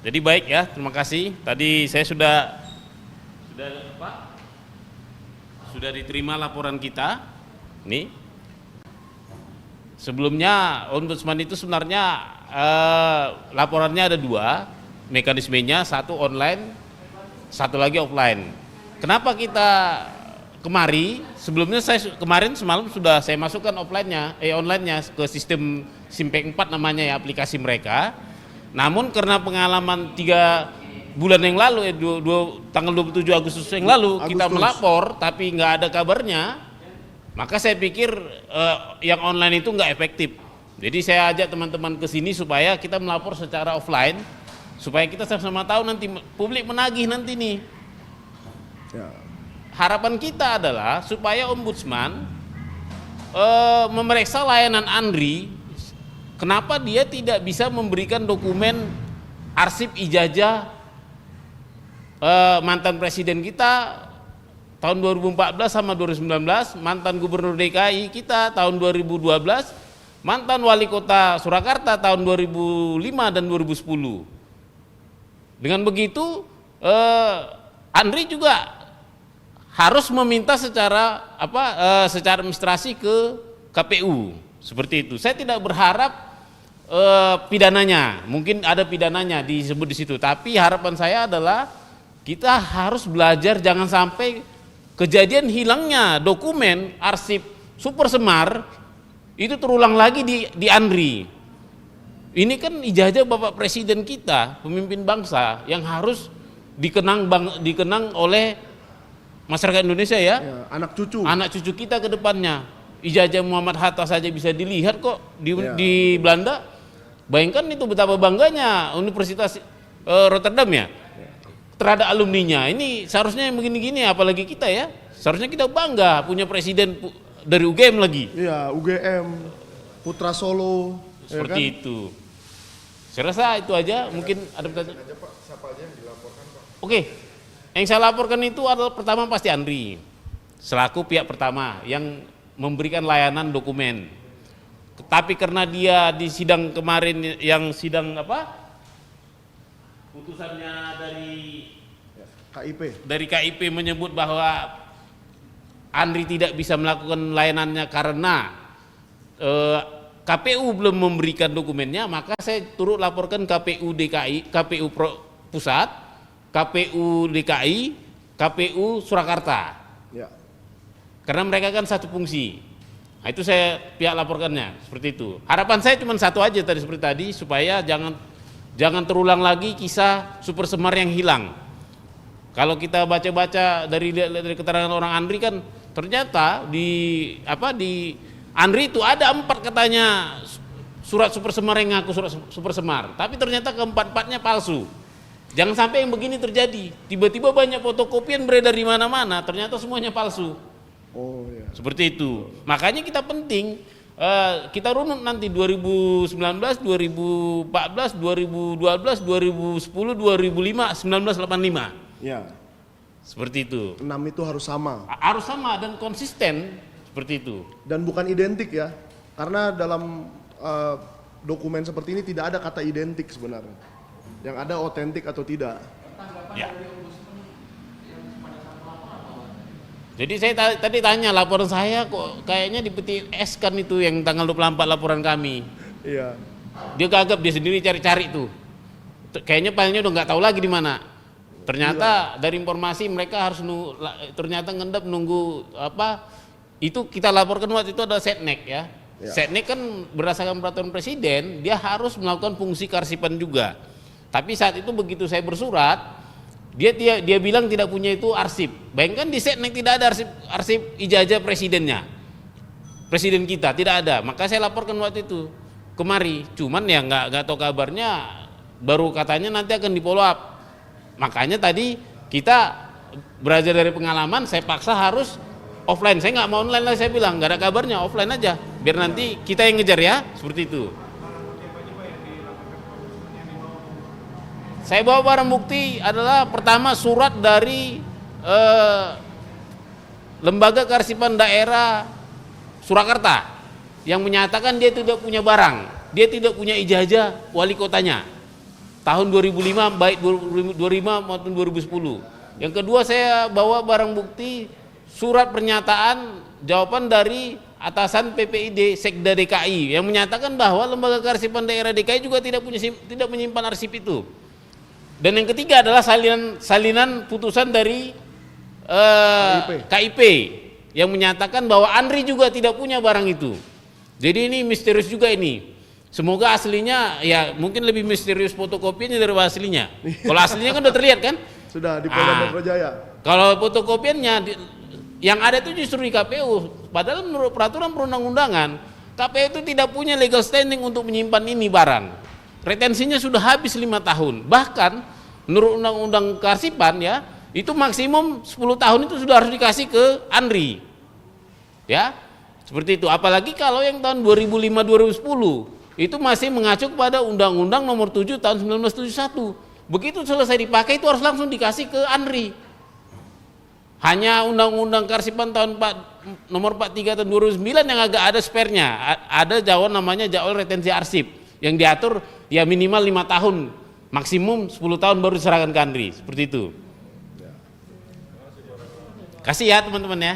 Jadi baik ya, terima kasih. Tadi saya sudah diterima laporan kita. Nih. Sebelumnya Ombudsman itu sebenarnya laporannya ada dua mekanismenya, satu online, satu lagi offline. Kenapa kita kemari? Sebelumnya kemarin semalam sudah saya masukkan online-nya ke sistem Simpek 4 namanya ya, aplikasi mereka. Namun karena pengalaman 3 bulan yang lalu, tanggal 27 Agustus yang lalu kita melapor tapi nggak ada kabarnya, maka saya pikir yang online itu nggak efektif. Jadi saya ajak teman-teman ke sini supaya kita melapor secara offline, supaya kita sama-sama tahu nanti publik menagih nanti nih. Ya. Harapan kita adalah supaya Ombudsman memeriksa layanan ANRI. Kenapa dia tidak bisa memberikan dokumen arsip ijazah mantan presiden kita tahun 2014 sama 2019, mantan gubernur DKI kita tahun 2012, mantan wali kota Surakarta tahun 2005 dan 2010. Dengan begitu ANRI juga harus meminta secara administrasi ke KPU seperti itu. Saya tidak berharap pidananya, mungkin ada pidananya disebut di situ, tapi harapan saya adalah kita harus belajar jangan sampai kejadian hilangnya dokumen arsip Super Semar itu terulang lagi di ANRI. Ini kan ijazah Bapak Presiden kita, pemimpin bangsa yang harus dikenang oleh masyarakat Indonesia ya, anak cucu kita ke depannya. Ijazah Muhammad Hatta saja bisa dilihat kok di Belanda. Bayangkan itu betapa bangganya Universitas Rotterdam ya terhadap alumninya. Ini seharusnya yang begini-gini, apalagi kita ya, seharusnya kita bangga punya presiden dari UGM lagi. Iya, UGM, Putra Solo. Seperti ya kan? Itu. Saya rasa itu aja. Mungkin ada pertanyaan. Siapa aja yang dilaporkan, Pak? Oke, yang saya laporkan itu adalah pertama pasti ANRI selaku pihak pertama yang memberikan layanan dokumen. Tapi karena dia di sidang kemarin yang sidang putusannya dari KIP menyebut bahwa ANRI tidak bisa melakukan layanannya karena KPU belum memberikan dokumennya, maka saya turut laporkan KPU DKI, KPU Pusat, KPU DKI, KPU Surakarta. Ya. Karena mereka kan satu fungsi. Nah, itu saya pihak laporkannya seperti itu. Harapan saya cuma satu aja seperti tadi, supaya jangan terulang lagi kisah Super Semar yang hilang. Kalau kita baca-baca dari keterangan orang ANRI kan ternyata di ANRI itu ada 4 katanya surat Super Semar yang ngaku surat Super Semar, tapi ternyata keempat-empatnya palsu. Jangan sampai yang begini terjadi. Tiba-tiba banyak fotokopian beredar di mana-mana, ternyata semuanya palsu. Oh, iya. Seperti itu. Makanya kita penting kita runut nanti 2019, 2014, 2012, 2010, 2005, 1985. Ya. Seperti itu. 6 itu harus sama. Harus sama dan konsisten seperti itu. Dan bukan identik ya. Karena dalam dokumen seperti ini tidak ada kata identik sebenarnya. Yang ada otentik atau tidak. Ya. Jadi saya tadi tanya laporan saya kok kayaknya di peti es kan itu yang tanggal 24 laporan kami. Iya. Dia gagap dia sendiri cari-cari tuh. Kayaknya filenya udah nggak tahu lagi di mana. Ternyata dari informasi mereka harus ternyata ngendap nunggu itu kita laporkan waktu itu ada Setnek ya. Setnek kan berdasarkan peraturan presiden dia harus melakukan fungsi kearsipan juga. Tapi saat itu begitu saya bersurat dia bilang tidak punya itu arsip. Bayangkan di Setnek tidak ada arsip ijazah presidennya. Presiden kita tidak ada. Maka saya laporkan waktu itu kemari. Cuman ya nggak tahu kabarnya. Baru katanya nanti akan di follow up. Makanya tadi kita belajar dari pengalaman. Saya paksa harus offline. Saya nggak mau online lah, saya bilang nggak ada kabarnya, offline aja. Biar nanti kita yang ngejar ya, seperti itu. Saya bawa barang bukti adalah pertama surat dari Lembaga Kearsipan Daerah Surakarta yang menyatakan dia tidak punya barang, dia tidak punya ijazah wali kotanya. tahun 2005 baik 2005 maupun 2010. Yang kedua, saya bawa barang bukti surat pernyataan jawaban dari atasan PPID Sekda DKI yang menyatakan bahwa Lembaga Kearsipan Daerah DKI juga tidak menyimpan arsip itu. Dan yang ketiga adalah salinan putusan dari KIP yang menyatakan bahwa Andri juga tidak punya barang itu. Jadi ini misterius juga ini. Semoga aslinya ya mungkin lebih misterius fotokopiannya daripada aslinya. Kalau aslinya kan udah terlihat kan? Sudah di Polda Metro Jaya. Kalau fotokopiannya yang ada itu justru di KPU. Padahal menurut peraturan perundang-undangan, KPU itu tidak punya legal standing untuk menyimpan ini barang. Retensinya sudah habis 5 tahun. Bahkan menurut Undang-Undang Kearsipan ya, itu maksimum 10 tahun itu sudah harus dikasih ke Andri. Ya, seperti itu. Apalagi kalau yang tahun 2005-2010 itu masih mengacu kepada Undang-Undang Nomor 7 tahun 1971. Begitu selesai dipakai itu harus langsung dikasih ke Andri. Hanya Undang-Undang Kearsipan tahun Nomor 43 tahun 2009 yang agak ada spare-nya. Ada jawab namanya jadwal retensi arsip yang diatur ya minimal 5 tahun, maksimum 10 tahun baru diserahkan ke Andri. Seperti itu. Kasih ya teman-teman ya.